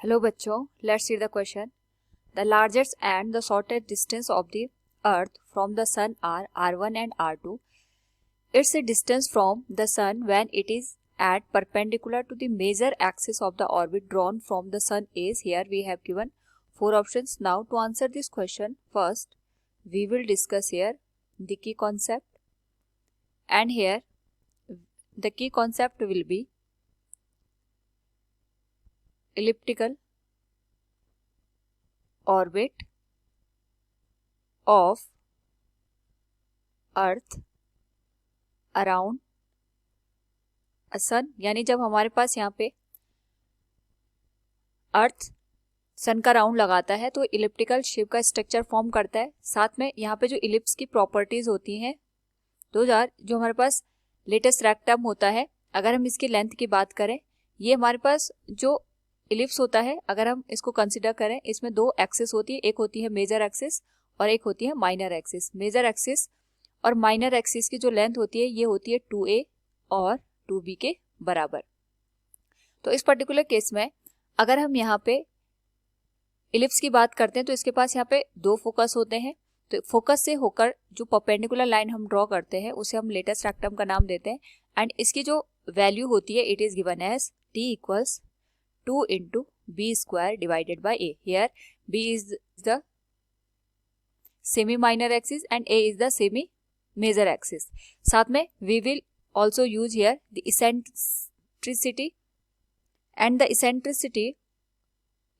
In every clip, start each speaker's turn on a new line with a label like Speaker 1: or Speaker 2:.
Speaker 1: Hello बच्चों, let's see the question. The largest and the shortest distance of the earth from the sun are r1 and r2. Its distance from the sun when it is at perpendicular to the major axis of the orbit drawn from the sun is. Here we have given four options. Now to answer this question, first we will discuss here the key concept, and here the key concept will be elliptical orbit of earth around a sun. यानी जब हमारे पास यहाँ पे अर्थ सन का round लगाता है तो elliptical shape का स्ट्रक्चर फॉर्म करता है. साथ में यहाँ पे जो इलिप्स की प्रॉपर्टीज होती हैं, जो हमारे पास लेटेस्ट रेक्टम होता है, अगर हम इसकी लेंथ की बात करें, ये हमारे पास जो इलिप्स होता है, अगर हम इसको कंसिडर करें, इसमें दो एक्सिस होती है. एक होती है मेजर एक्सिस और एक होती है माइनर एक्सिस. मेजर एक्सिस और माइनर एक्सिस की जो लेंथ होती है ये होती है 2a और 2b के बराबर. तो इस पर्टिकुलर केस में अगर हम यहाँ पे इलिप्स की बात करते हैं तो इसके पास यहाँ पे दो फोकस होते हैं. तो फोकस से होकर जो परपेंडिकुलर लाइन हम ड्रॉ करते हैं उसे हम लेटेस्ट रेक्टम का नाम देते हैं. एंड इसकी जो वैल्यू होती है, it is given as t equals 2 into b square divided by a. Here b is the semi minor axis and a is the semi major axis. साथ में we will also use here the eccentricity, and the eccentricity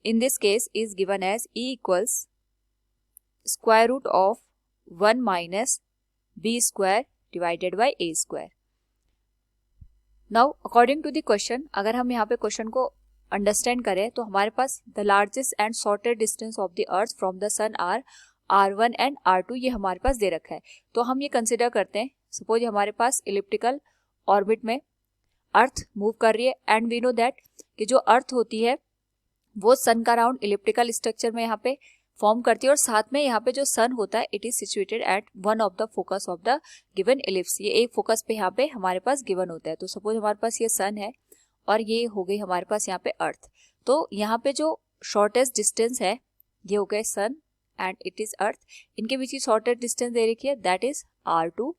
Speaker 1: in this case is given as e equals square root of 1 minus b square divided by a square. Now according to the question, अगर हम यहाँ पे question को understand करें तो हमारे पास the largest and shortest distance of the earth from the sun are r1 and r2. ये हमारे पास दे रखा है. तो हम ये कंसिडर करते हैं, सपोज हमारे पास इलिप्टिकल ऑर्बिट में अर्थ मूव कर रही है एंड वी नो दैट कि जो अर्थ होती है वो सन का राउंड इलिप्टिकल स्ट्रक्चर में यहाँ पे फॉर्म करती है, और साथ में यहाँ पे जो सन होता है it is situated at one of the focus of the given ellipse. ये एक फोकस पे यहाँ पे हमारे पास गिवन होता है. तो सपोज हमारे पास ये सन है और ये हो गई हमारे पास यहाँ पे अर्थ. तो यहाँ पे जो शॉर्टेस्ट डिस्टेंस है ये हो गए सन एंड इट इज अर्थ. इनके बीच की शॉर्टेस्ट डिस्टेंस दे रखी है, दैट इज r2.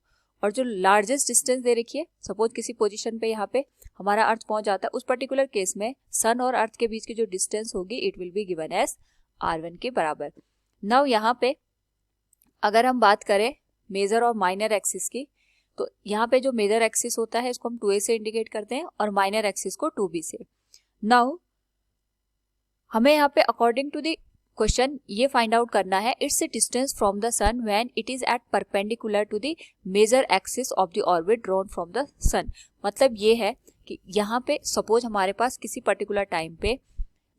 Speaker 1: और जो लार्जेस्ट डिस्टेंस दे रखी है, सपोज किसी पोजीशन पे यहाँ पे हमारा अर्थ पहुंच जाता है, उस पर्टिकुलर केस में सन और अर्थ के बीच की जो डिस्टेंस होगी it will be given as r1 के बराबर. नाउ यहाँ पे अगर हम बात करें मेजर और माइनर एक्सिस की, तो यहाँ पे जो मेजर एक्सिस होता है इसको हम 2a से इंडिकेट करते हैं और माइनर एक्सिस को 2b से. नाउ हमें यहाँ पे अकॉर्डिंग टू द क्वेश्चन ये फाइंड आउट करना है, its distance from the sun when it is at perpendicular to the major axis of the orbit drawn from the sun. मतलब ये है कि यहाँ पे सपोज हमारे पास किसी पर्टिकुलर टाइम पे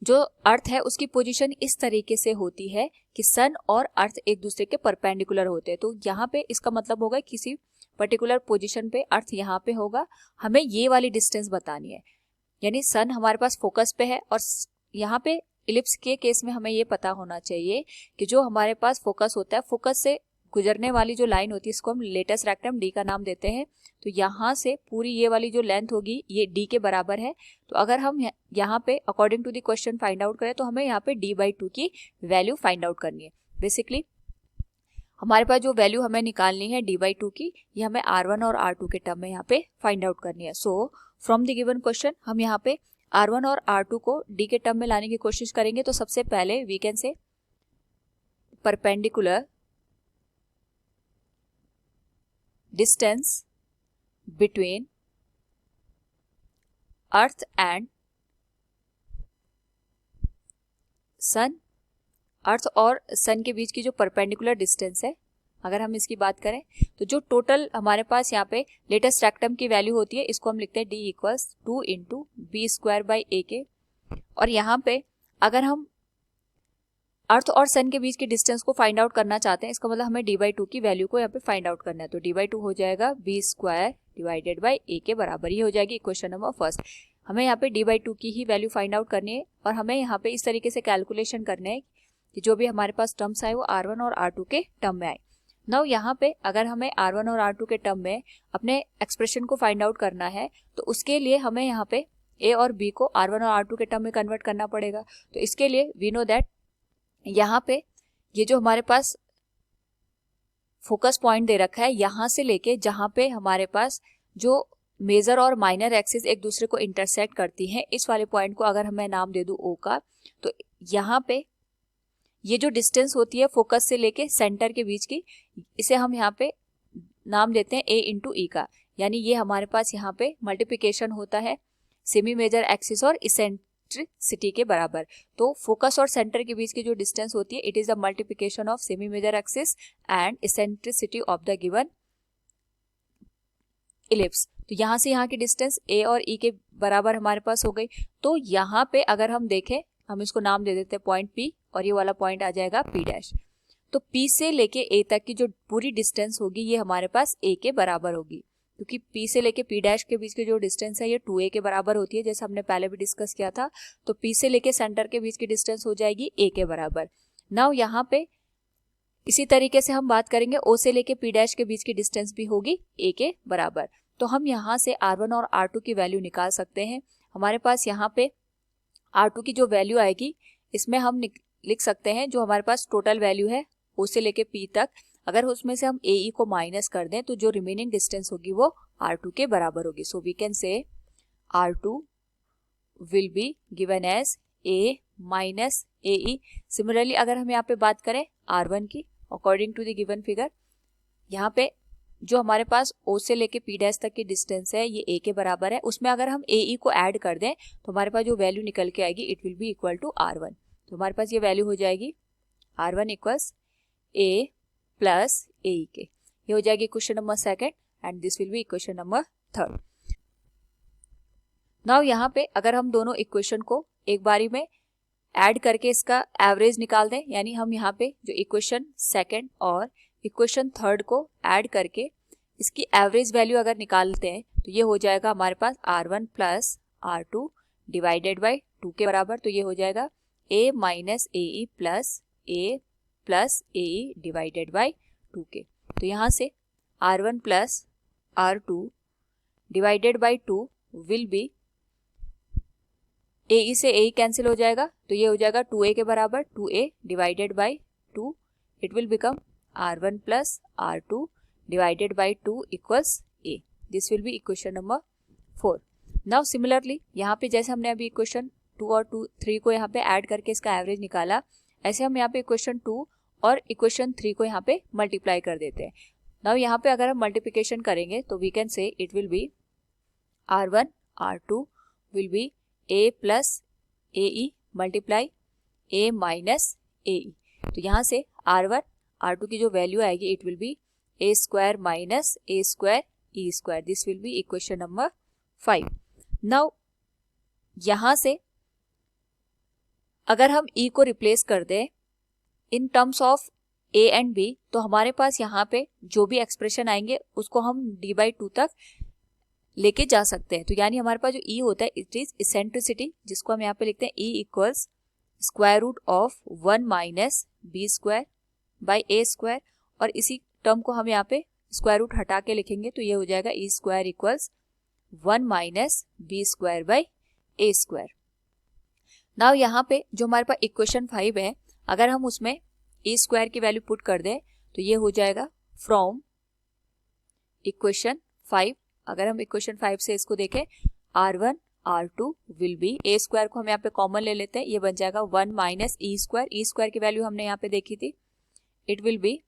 Speaker 1: जो अर्थ है उसकी पोजीशन इस तरीके से होती है कि सन और अर्थ एक दूसरे के परपेंडिकुलर होते हैं. तो यहाँ पे इसका मतलब होगा किसी पर्टिकुलर पोजीशन पे अर्थ यहाँ पे होगा, हमें ये वाली डिस्टेंस बतानी है. यानी सन हमारे पास फोकस पे है और यहाँ पे इलिप्स के केस में हमें ये पता होना चाहिए कि जो हमारे पास फोकस होता है, फोकस से गुजरने वाली जो लाइन होती है इसको हम लेटेस्ट रेक्टम डी का नाम देते हैं. तो यहाँ से पूरी ये वाली जो लेंथ होगी ये डी के बराबर है. तो अगर हम यहाँ पे according to the question find out करें तो हमें यहाँ पे d/2 की वैल्यू फाइंड आउट करनी है. बेसिकली हमारे पास जो वैल्यू हमें निकालनी है d/2 की, ये हमें r1 और r2 के टर्म में यहाँ पे फाइंड आउट करनी है. So from the given question हम यहाँ पे r1 और r2 को d के टर्म में लाने की कोशिश करेंगे. तो सबसे पहले we can say perpendicular distance between earth and sun. Earth और सन के बीच की जो परपेंडिकुलर डिस्टेंस है, अगर हम इसकी बात करें तो जो टोटल हमारे पास यहाँ पे लेटेस्ट रेक्टम की वैल्यू होती है इसको हम लिखते हैं d equals 2 into b square by a के. और यहाँ पे अगर हम अर्थ और सन के बीच की डिस्टेंस को फाइंड आउट करना चाहते हैं, इसका मतलब हमें d/2 की वैल्यू को यहाँ पे फाइंड आउट करना है. तो d/2 हो जाएगा b square divided by a के बराबर. ये हो जाएगी इक्वेशन नंबर फर्स्ट. हमें यहाँ पे d/2 की ही वैल्यू फाइंड आउट करनी है और हमें यहाँ पे इस तरीके से कैलकुलेशन करना है कि जो भी हमारे पास टर्म्स आए वो r1 और r2 के टर्म में आए. नाउ यहाँ पे अगर हमें r1 और r2 के टर्म में अपने एक्सप्रेशन को फाइंड आउट करना है तो उसके लिए हमें यहाँ पे ए और बी को R1 और R2 के टर्म में कन्वर्ट करना पड़ेगा। तो इसके लिए वी नो दैट यहाँ पे ये जो हमारे पास फोकस पॉइंट दे रखा है, यहाँ से लेके जहाँ पे हमारे पास जो मेजर और माइनर एक्सिस एक दूसरे को इंटरसेक्ट करती हैं, इस वाले पॉइंट को अगर मैं नाम दे दूं O का, तो यहाँ पे ये जो डिस्टेंस होती है फोकस से लेके सेंटर के बीच की, इसे हम यहाँ पे नाम देते हैं A इंटू ई का। यानी ये हमारे पास यहाँ पे मल्टीप्लिकेशन होता है सेमी मेजर एक्सिस और इसेंट्रिसिटी के बराबर। तो फोकस और सेंटर के बीच की जो डिस्टेंस होती है, it is the multiplication of semi major axis and eccentricity of the given ellipse. तो यहाँ से यहाँ की डिस्टेंस ए और ई के बराबर हमारे पास हो गई। तो यहाँ पे अगर हम देखें, हम इसको नाम दे देते हैं पॉइंट पी, और ये वाला पॉइंट आ जाएगा पी डैश। तो पी से लेके ए तक की जो पूरी डिस्टेंस होगी ये हमारे पास ए के बराबर होगी, क्योंकि पी से लेके पी डैश के बीच की जो डिस्टेंस है ये 2a के बराबर होती है, जैसे हमने पहले भी डिस्कस किया था। तो पी से लेके सेंटर के बीच की डिस्टेंस हो जाएगी a के बराबर। नाउ यहाँ पे इसी तरीके से हम बात करेंगे, o से लेके p डैश के बीच की डिस्टेंस भी होगी a के बराबर। तो हम यहाँ से R1 और R2 की वैल्यू निकाल सकते हैं। हमारे पास यहाँ पे R2 की जो वैल्यू आएगी, इसमें हम लिख सकते हैं जो हमारे पास टोटल वैल्यू है O से लेके P तक, अगर उसमें से हम AE को माइनस कर दें तो जो रिमेनिंग डिस्टेंस होगी वो R2 के बराबर होगी। सो we can say R2 will be given as A minus AE। Similarly अगर हम यहाँ पे बात करें R1 की, according to the given figure, यहाँ पे जो हमारे पास O से लेके P डैश तक की डिस्टेंस है ये A के बराबर है, उसमें अगर हम AE को ऐड कर दें तो हमारे पास जो वैल्यू निकल के आएगी it will be equal to R1। तो हमारे पास ये वैल्यू हो जाएगी R1 equals A plus AE के। ये हो जाएगी question number second and this will be equation number third. Now यहाँ पे अगर हम दोनों इक्वेशन को एक बारी में ऐड करके इसका एवरेज निकाल दें, यानी हम यहाँ पे जो इक्वेशन सेकंड और इक्वेशन थर्ड को ऐड करके इसकी एवरेज वैल्यू अगर निकालते हैं तो ये हो जाएगा हमारे पास R1 plus R2 divided by 2 के बराबर। तो ये हो जाएगा A minus AE plus A plus AE divided by 2 के। तो यहाँ से R1 plus R2 divided by 2 will be, AE से AE कैंसिल हो जाएगा, तो ये हो जाएगा 2A के बराबर, 2A divided by 2, it will become R1 plus R2 divided by 2 equals A। This will be equation number 4। Now similarly यहाँ पे जैसे हमने अभी इक्वेशन 2 और 3 को यहाँ पे ऐड करके इसका एवरेज निकाला, ऐसे हम यहाँ पे इक्वेशन 2 और इक्वेशन 3 को यहाँ पे मल्टीप्लाई कर देते हैं। नाउ यहाँ पे अगर हम मल्टीप्लिकेशन करेंगे तो we can say it will be R1 R2 will be A plus AE multiply A minus AE। तो यहाँ से R1 R2 की जो वैल्यू आएगी it will be A square minus A square E square. This will be equation number 5। Now यहाँ से अगर हम E को रिप्लेस कर दें in terms of A and B, तो हमारे पास यहाँ पे जो भी एक्सप्रेशन आएंगे उसको हम d/2 तक लेके जा सकते हैं। तो यानी हमारे पास जो E होता है इट इज इसेंट्रिसिटी, जिसको हम यहाँ पे लिखते हैं E equals square root of 1 minus B square by A square, और इसी टर्म को हम यहाँ पे स्क्वायर रूट हटा के लिखेंगे तो ये हो जाएगा E square equals 1 minus B square by A square. Now यहाँ पे जो हमारे पास इक्वेशन 5 है, अगर हम उसमें ए स्क्वायर की वैल्यू पुट कर दें तो ये हो जाएगा फ्रॉम इक्वेशन 5। अगर हम इक्वेशन 5 से इसको देखें, R1 R2 will B, A square को हम यहाँ पे कॉमन ले लेते हैं, ये बन जाएगा 1 minus E square. E square की वैल्यू हमने यहाँ पे देखी थी, it will be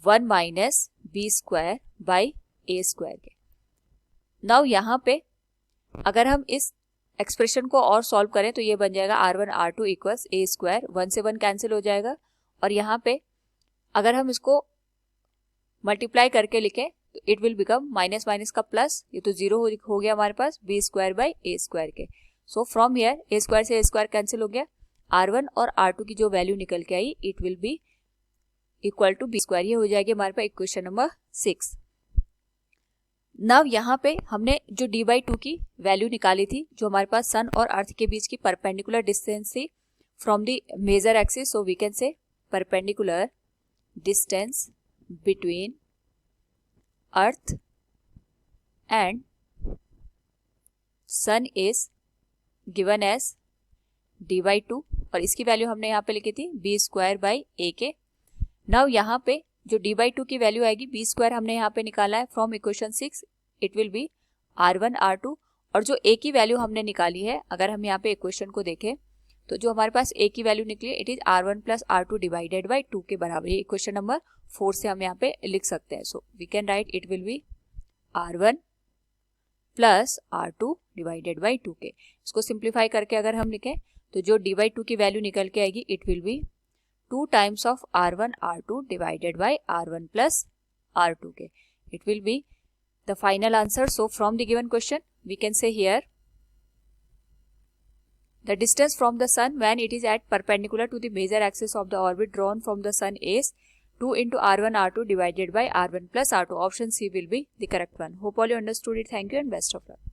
Speaker 1: 1 minus B square by A square के। नाउ यहाँ पे अगर हम इस एक्सप्रेशन को और सॉल्व करें तो ये बन जाएगा R1 R2 equals A square, 1 से 1 कैंसिल हो जाएगा, और यहाँ पे अगर हम इसको मल्टीप्लाई करके लिखें तो it will become minus minus का प्लस, ये तो 0 हो गया हमारे पास B square by A square के। So from here A square से A स्क्वायर कैंसिल हो गया, R1 और R2 की जो वैल्यू निकल के आई it will be equal to B square. ये हो जाएगी हमारे पास इक्वेशन नंबर 6। नाउ यहाँ पे हमने जो d/2 की वैल्यू निकाली थी, जो हमारे पास सन और अर्थ के बीच की परपेंडिकुलर डिस्टेंस थी from the major axis, so we can say perpendicular distance between earth and sun is given as d/2 और इसकी वैल्यू हमने यहाँ पे लिखी थी b²/ak। नाउ यहाँ पे जो d/2 की वैल्यू आएगी b² हमने यहाँ पे निकाला है from equation 6, it will be r1 r2। और जो a की वैल्यू हमने निकाली है, अगर हम यहाँ पे इक्वेशन को देखें तो जो हमारे पास a की वैल्यू निकली है it is r1 + r2 divided by 2 के बराबर। ये इक्वेशन नंबर 4 से हम यहाँ पे लिख सकते हैं। So we can write it will be r1 + r2 divided by 2 के। इसको सिंप्लीफाई करके अगर हम लिखें तो जो d/2 की वैल्यू निकल के आएगी it will B 2 times of r1 r2 divided by r1 + r2 के। It will B the final answer. So from the given question we can say here the distance from the sun when it is at perpendicular to the major axis of the orbit drawn from the sun is 2 into r1 r2 divided by r1 + r2. Option C will be the correct one. Hope all you understood it. Thank you and best of luck.